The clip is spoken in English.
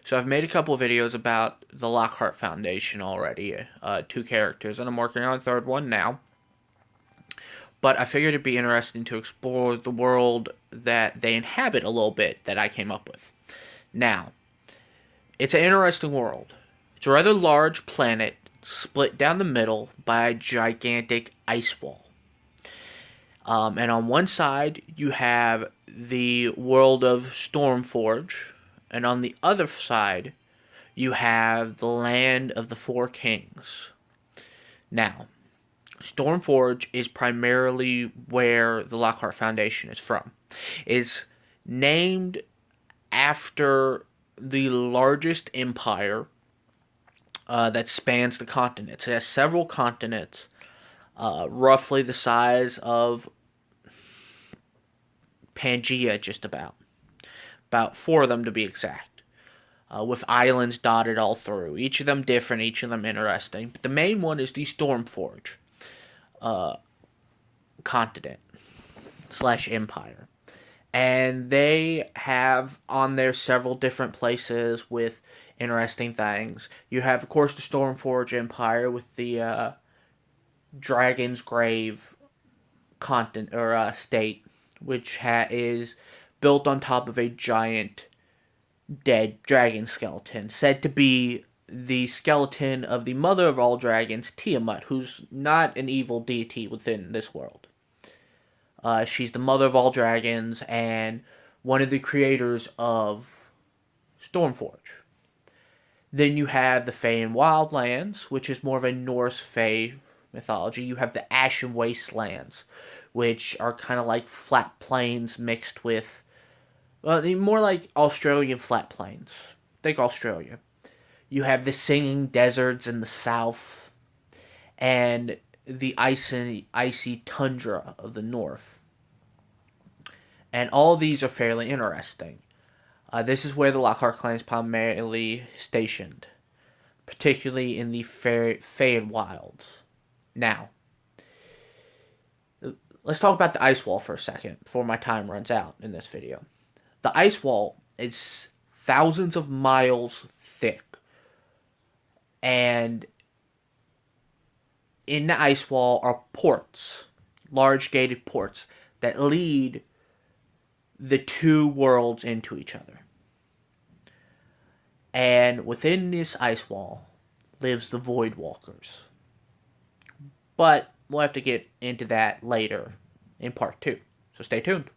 So I've made a couple of videos about the Lockhart Foundation already, two characters, and I'm working on a third one now. But I figured it'd be interesting to explore the world that they inhabit a little bit that I came up with. Now, it's an interesting world. It's a rather large planet split down the middle by a gigantic ice wall. And on one side, you have the world of Stormforge, and on the other side, you have the land of the Four Kings. Now, Stormforge is primarily where the Lockhart Foundation is from. It's named after the largest empire that spans the continents. It has several continents, roughly the size of Pangea, just about. About four of them to be exact. With islands dotted all through. Each of them different, each of them interesting. But the main one is the Stormforge continent / empire. And they have on there several different places with interesting things. You have, of course, the Stormforge Empire with the Dragon's Grave continent or state, which is built on top of a giant dead dragon skeleton, said to be the skeleton of the mother of all dragons, Tiamat, who's not an evil deity within this world. She's the mother of all dragons and one of the creators of Stormforge. Then you have the Fae and Wildlands, which is more of a Norse Fae mythology. You have the Ashen Wastelands, which are kind of like flat plains mixed with, more like Australian flat plains. Think Australia. You have the Singing Deserts in the south, and the icy tundra of the north. And all of these are fairly interesting. This is where the Lockhart clan is primarily stationed, particularly in the Fae Wilds. Now, let's talk about the ice wall for a second before my time runs out in this video. The ice wall is thousands of miles thick, and in the ice wall are ports, large gated ports, that lead the two worlds into each other. And within this ice wall lives the Void Walkers. But we'll have to get into that later in part 2. So stay tuned.